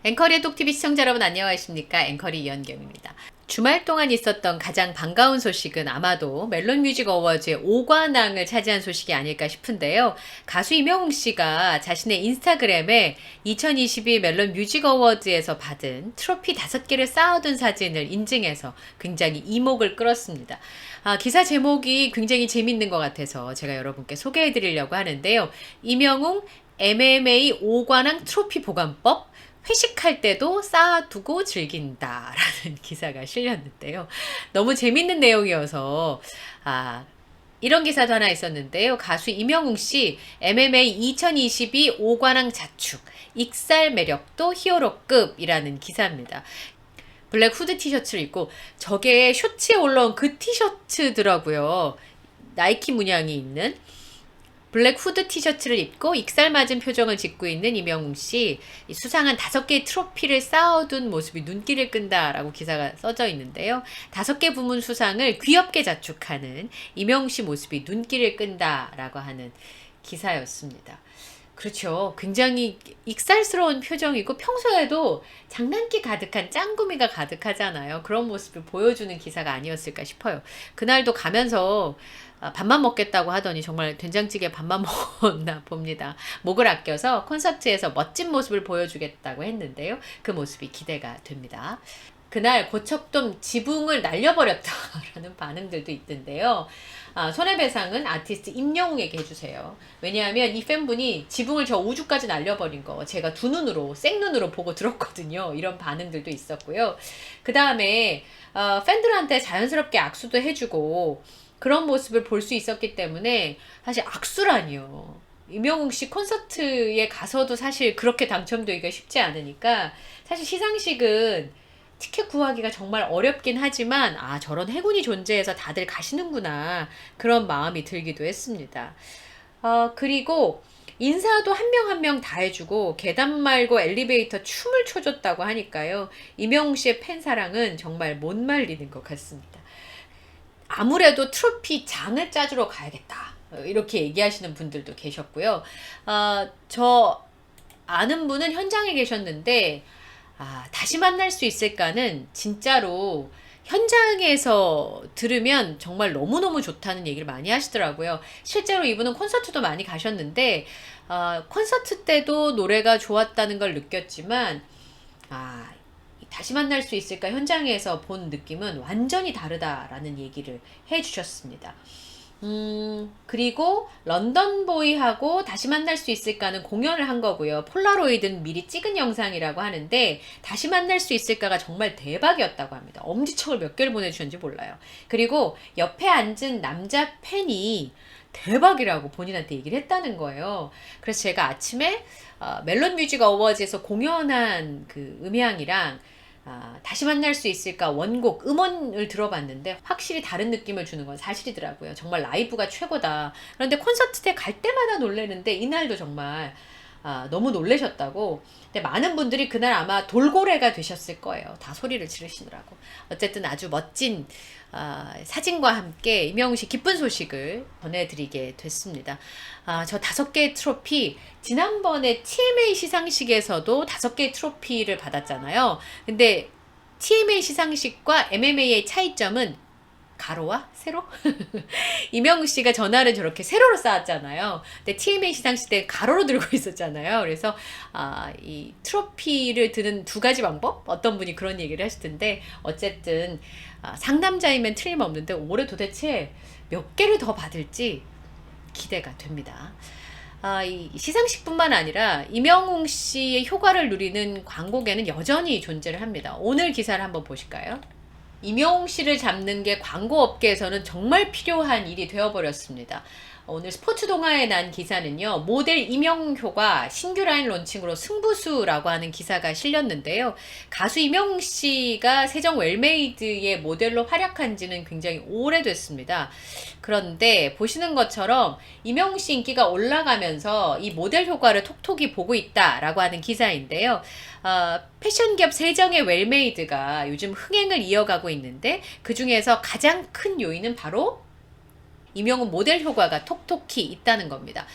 앵커리의 톡TV 시청자 여러분 안녕하십니까? 앵커리 이현경입니다. 주말 동안 있었던 가장 반가운 소식은 아마도 멜론 뮤직 어워즈의 5관왕을 차지한 소식이 아닐까 싶은데요. 가수 임영웅 씨가 자신의 인스타그램에 2022 멜론 뮤직 어워즈에서 받은 트로피 5개를 쌓아둔 사진을 인증해서 굉장히 이목을 끌었습니다. 기사 제목이 굉장히 재밌는 것 같아서 제가 여러분께 소개해 드리려고 하는데요. 임영웅 MMA 5관왕 트로피 보관법, 회식할 때도 쌓아두고 즐긴다라는 기사가 실렸는데요. 너무 재밌는 내용이어서 이런 기사도 하나 있었는데요. 가수 임영웅 씨 MMA 2022 5관왕 자축, 익살 매력도 히어로급이라는 기사입니다. 블랙 후드 티셔츠를 입고 저게 쇼츠에 올라온 그 티셔츠더라고요. 나이키 문양이 있는 블랙 후드 티셔츠를 입고 익살맞은 표정을 짓고 있는 임영웅 씨, 수상한 5개의 트로피를 쌓아둔 모습이 눈길을 끈다라고 기사가 써져 있는데요. 5개 부문 수상을 귀엽게 자축하는 임영웅 씨 모습이 눈길을 끈다라고 하는 기사였습니다. 그렇죠. 굉장히 익살스러운 표정이고 평소에도 장난기 가득한 짱구미가 가득하잖아요. 그런 모습을 보여주는 기사가 아니었을까 싶어요. 그날도 가면서 밥만 먹겠다고 하더니 정말 된장찌개 밥만 먹었나 봅니다. 목을 아껴서 콘서트에서 멋진 모습을 보여주겠다고 했는데요. 그 모습이 기대가 됩니다. 그날 고척돔 지붕을 날려버렸다라는 반응들도 있던데요. 손해배상은 아티스트 임영웅에게 해주세요. 왜냐하면 이 팬분이 지붕을 저 우주까지 날려버린 거 제가 두 눈으로 생눈으로 보고 들었거든요. 이런 반응들도 있었고요. 그 다음에 팬들한테 자연스럽게 악수도 해주고 그런 모습을 볼 수 있었기 때문에 사실 악수라니요. 임영웅 씨 콘서트에 가서도 사실 그렇게 당첨되기가 쉽지 않으니까 사실 시상식은 티켓 구하기가 정말 어렵긴 하지만 저런 행운이 존재해서 다들 가시는구나 그런 마음이 들기도 했습니다. 그리고 인사도 한 명 한 명 다 해주고 계단 말고 엘리베이터 춤을 춰줬다고 하니까요. 임영웅 씨의 팬 사랑은 정말 못 말리는 것 같습니다. 아무래도 트로피 장을 짜주러 가야겠다. 이렇게 얘기하시는 분들도 계셨고요. 저 아는 분은 현장에 계셨는데 다시 만날 수 있을까는 진짜로 현장에서 들으면 정말 너무너무 좋다는 얘기를 많이 하시더라고요. 실제로 이분은 콘서트도 많이 가셨는데 콘서트 때도 노래가 좋았다는 걸 느꼈지만 다시 만날 수 있을까 현장에서 본 느낌은 완전히 다르다라는 얘기를 해주셨습니다. 그리고 런던보이하고 다시 만날 수 있을까는 공연을 한 거고요. 폴라로이드는 미리 찍은 영상이라고 하는데 다시 만날 수 있을까가 정말 대박이었다고 합니다. 엄지척을 몇 개를 보내주셨는지 몰라요. 그리고 옆에 앉은 남자 팬이 대박이라고 본인한테 얘기를 했다는 거예요. 그래서 제가 아침에 멜론 뮤직 어워즈에서 공연한 그 음향이랑 다시 만날 수 있을까 원곡 음원을 들어봤는데 확실히 다른 느낌을 주는 건 사실이더라고요. 정말 라이브가 최고다. 그런데 콘서트 때 갈 때마다 놀래는데 이날도 정말 너무 놀라셨다고. 근데 많은 분들이 그날 아마 돌고래가 되셨을 거예요. 다 소리를 지르시느라고. 어쨌든 아주 멋진 사진과 함께 임영웅 씨 기쁜 소식을 전해드리게 됐습니다. 저 5개의 트로피, 지난번에 TMA 시상식에서도 5개의 트로피를 받았잖아요. 근데 TMA 시상식과 MMA의 차이점은 가로와 세로? 임영웅 씨가 전화를 저렇게 세로로 쌓았잖아요. 근데 TMA 시상식 때 가로로 들고 있었잖아요. 그래서 이 트로피를 드는 2가지 방법? 어떤 분이 그런 얘기를 하시던데 어쨌든 상남자이면 틀림없는데 올해 도대체 몇 개를 더 받을지 기대가 됩니다. 이 시상식뿐만 아니라 임영웅 씨의 효과를 누리는 광고계는 여전히 존재를 합니다. 오늘 기사를 한번 보실까요? 임영웅 씨를 잡는 게 광고 업계에서는 정말 필요한 일이 되어버렸습니다. 오늘 스포츠 동아에 난 기사는요. 모델 임영웅효가 신규 라인 론칭으로 승부수라고 하는 기사가 실렸는데요. 가수 임영웅 씨가 세정 웰메이드의 모델로 활약한 지는 굉장히 오래됐습니다. 그런데 보시는 것처럼 임영웅 씨 인기가 올라가면서 이 모델 효과를 톡톡히 보고 있다라고 하는 기사인데요. 패션 기업 세정의 웰메이드가 요즘 흥행을 이어가고 있는데 그 중에서 가장 큰 요인은 바로 임영웅 모델 효과가 톡톡히 있다는 겁니다.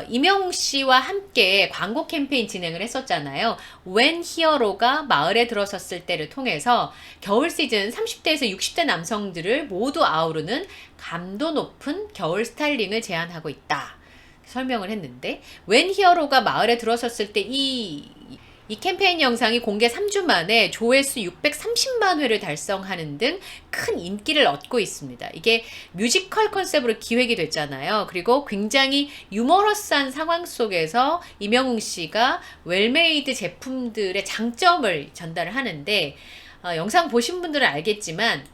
임영웅 씨와 함께 광고 캠페인 진행을 했었잖아요. When 히어로가 마을에 들어섰을 때를 통해서 겨울 시즌 30대에서 60대 남성들을 모두 아우르는 감도 높은 겨울 스타일링을 제안하고 있다. 설명을 했는데 When 히어로가 마을에 들어섰을 때 이 캠페인 영상이 공개 3주 만에 조회수 630만 회를 달성하는 등 큰 인기를 얻고 있습니다. 이게 뮤지컬 컨셉으로 기획이 됐잖아요. 그리고 굉장히 유머러스한 상황 속에서 임영웅 씨가 웰메이드 제품들의 장점을 전달을 하는데 영상 보신 분들은 알겠지만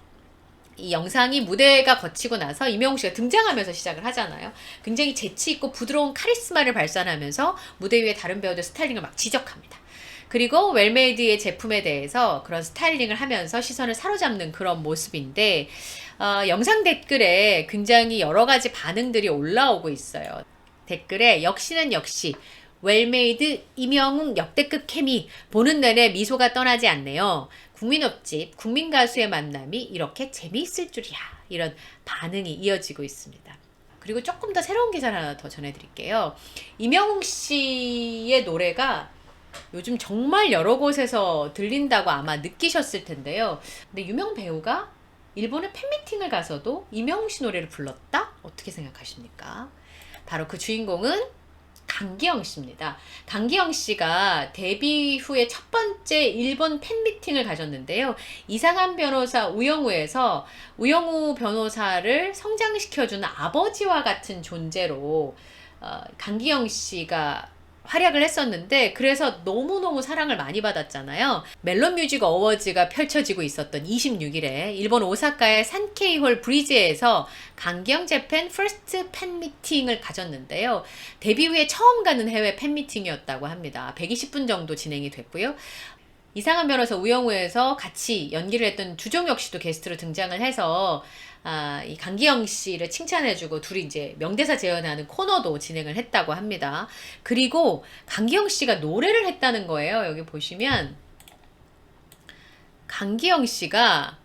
이 영상이 무대가 거치고 나서 임영웅 씨가 등장하면서 시작을 하잖아요. 굉장히 재치 있고 부드러운 카리스마를 발산하면서 무대 위에 다른 배우들 스타일링을 막 지적합니다. 그리고 웰메이드의 제품에 대해서 그런 스타일링을 하면서 시선을 사로잡는 그런 모습인데 영상 댓글에 굉장히 여러 가지 반응들이 올라오고 있어요. 댓글에 역시는 역시 웰메이드 임영웅 역대급 케미 보는 내내 미소가 떠나지 않네요. 국민업집 국민 가수의 만남이 이렇게 재미있을 줄이야. 이런 반응이 이어지고 있습니다. 그리고 조금 더 새로운 기사를 하나 더 전해드릴게요. 임영웅 씨의 노래가 요즘 정말 여러 곳에서 들린다고 아마 느끼셨을 텐데요. 근데 유명 배우가 일본의 팬미팅을 가서도 임영웅 씨 노래를 불렀다? 어떻게 생각하십니까? 바로 그 주인공은 강기영 씨입니다. 강기영 씨가 데뷔 후에 첫 번째 일본 팬미팅을 가졌는데요. 이상한 변호사 우영우에서 우영우 변호사를 성장시켜주는 아버지와 같은 존재로 강기영 씨가 활약을 했었는데 그래서 너무너무 사랑을 많이 받았잖아요. 멜론 뮤직 어워즈가 펼쳐지고 있었던 26일에 일본 오사카의 산케이홀 브리즈에서 강기영 재팬 퍼스트 팬미팅을 가졌는데요. 데뷔 후에 처음 가는 해외 팬미팅이었다고 합니다. 120분 정도 진행이 됐고요. 이상한 변호사 우영우에서 같이 연기를 했던 주종혁 씨도 게스트로 등장을 해서 이 강기영 씨를 칭찬해주고 둘이 이제 명대사 재현하는 코너도 진행을 했다고 합니다. 그리고 강기영 씨가 노래를 했다는 거예요. 여기 보시면 강기영 씨가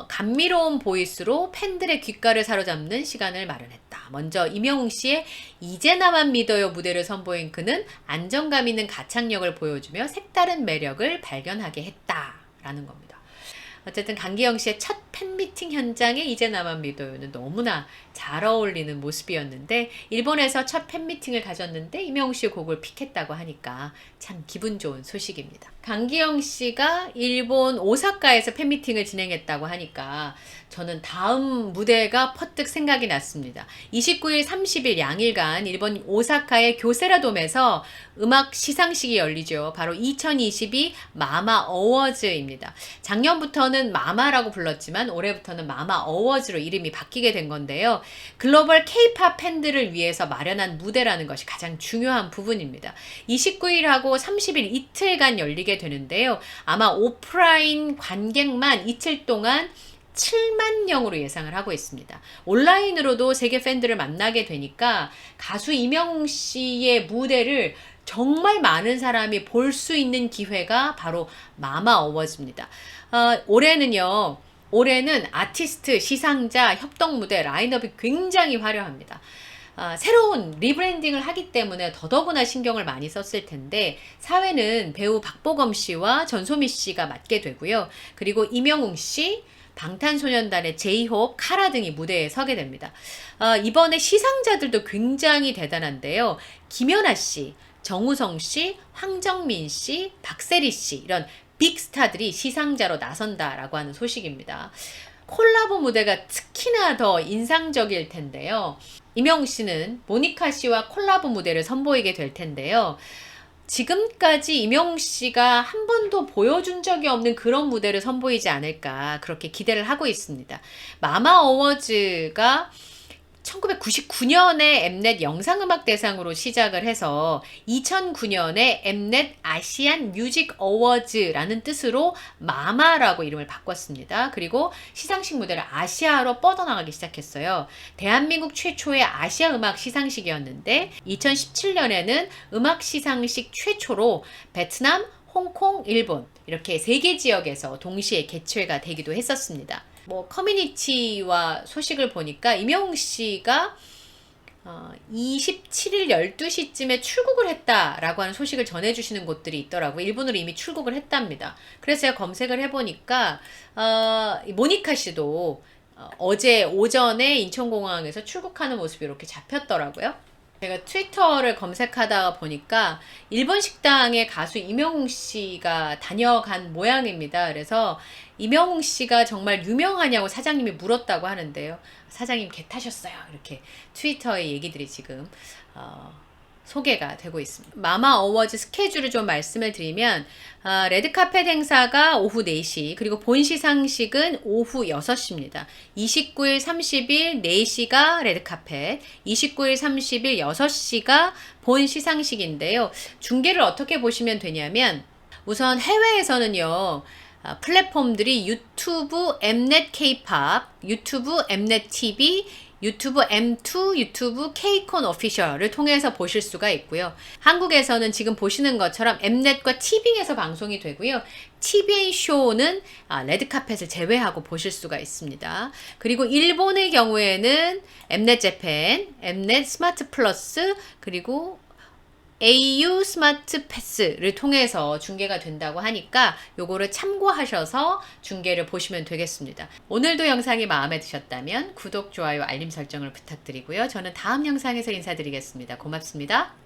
감미로운 보이스로 팬들의 귓가를 사로잡는 시간을 마련했다. 먼저 임영웅 씨의 이제 나만 믿어요 무대를 선보인 그는 안정감 있는 가창력을 보여주며 색다른 매력을 발견하게 했다라는 겁니다. 어쨌든 강기영 씨의 첫 팬미팅 현장에 이제 나만 믿어요는 너무나 잘 어울리는 모습이었는데 일본에서 첫 팬미팅을 가졌는데 임영웅 씨의 곡을 픽했다고 하니까 참 기분 좋은 소식입니다. 강기영 씨가 일본 오사카에서 팬미팅을 진행했다고 하니까 저는 다음 무대가 퍼뜩 생각이 났습니다. 29일, 30일 양일간 일본 오사카의 교세라돔에서 음악 시상식이 열리죠. 바로 2022 마마 어워즈입니다. 작년부터는 마마라고 불렀지만 올해부터는 마마 어워즈로 이름이 바뀌게 된 건데요. 글로벌 K-팝 팬들을 위해서 마련한 무대라는 것이 가장 중요한 부분입니다. 29일하고 30일 이틀간 열리게 되는데요. 아마 오프라인 관객만 이틀 동안 7만 명으로 예상을 하고 있습니다. 온라인으로도 세계 팬들을 만나게 되니까 가수 임영웅 씨의 무대를 정말 많은 사람이 볼 수 있는 기회가 바로 마마 어워즈입니다. 올해는 아티스트, 시상자, 협동 무대, 라인업이 굉장히 화려합니다. 새로운 리브랜딩을 하기 때문에 더더구나 신경을 많이 썼을 텐데 사회는 배우 박보검 씨와 전소미 씨가 맡게 되고요. 그리고 임영웅 씨, 방탄소년단의 제이홉, 카라 등이 무대에 서게 됩니다. 이번에 시상자들도 굉장히 대단한데요. 김연아 씨, 정우성 씨, 황정민 씨, 박세리 씨 이런 빅스타들이 시상자로 나선다라고 하는 소식입니다. 콜라보 무대가 특히나 더 인상적일 텐데요. 임영웅 씨는 모니카 씨와 콜라보 무대를 선보이게 될 텐데요. 지금까지 임영웅 씨가 한 번도 보여준 적이 없는 그런 무대를 선보이지 않을까 그렇게 기대를 하고 있습니다. 마마 어워즈가 1999년에 엠넷 영상음악 대상으로 시작을 해서 2009년에 엠넷 아시안 뮤직 어워즈라는 뜻으로 마마라고 이름을 바꿨습니다. 그리고 시상식 무대를 아시아로 뻗어나가기 시작했어요. 대한민국 최초의 아시아 음악 시상식이었는데 2017년에는 음악 시상식 최초로 베트남, 홍콩, 일본 이렇게 3개 지역에서 동시에 개최가 되기도 했었습니다. 뭐 커뮤니티와 소식을 보니까 임영웅 씨가 27일 12시쯤에 출국을 했다라고 하는 소식을 전해주시는 곳들이 있더라고요. 일본으로 이미 출국을 했답니다. 그래서 제가 검색을 해보니까 모니카 씨도 어제 오전에 인천공항에서 출국하는 모습이 이렇게 잡혔더라고요. 제가 트위터를 검색하다가 보니까 일본 식당에 가수 임영웅 씨가 다녀간 모양입니다. 그래서 임영웅 씨가 정말 유명하냐고 사장님이 물었다고 하는데요. 사장님 개 타셨어요. 이렇게 트위터의 얘기들이 지금 소개가 되고 있습니다. 마마 어워즈 스케줄을 좀 말씀을 드리면 레드카펫 행사가 오후 4시 그리고 본 시상식은 오후 6시입니다. 29일 30일 4시가 레드카펫, 29일 30일 6시가 본 시상식인데요. 중계를 어떻게 보시면 되냐면 우선 해외에서는요. 플랫폼들이 유튜브 엠넷 K-팝, 유튜브 엠넷 TV, 유튜브 M2, 유튜브 K콘 오피셜을 통해서 보실 수가 있고요. 한국에서는 지금 보시는 것처럼 엠넷과 TV에서 방송이 되고요. TVN 쇼는 레드카펫을 제외하고 보실 수가 있습니다. 그리고 일본의 경우에는 엠넷 재팬, 엠넷 스마트 플러스, 그리고 au 스마트 패스를 통해서 중계가 된다고 하니까 요거를 참고하셔서 중계를 보시면 되겠습니다. 오늘도 영상이 마음에 드셨다면 구독, 좋아요, 알림 설정을 부탁드리고요. 저는 다음 영상에서 인사드리겠습니다. 고맙습니다.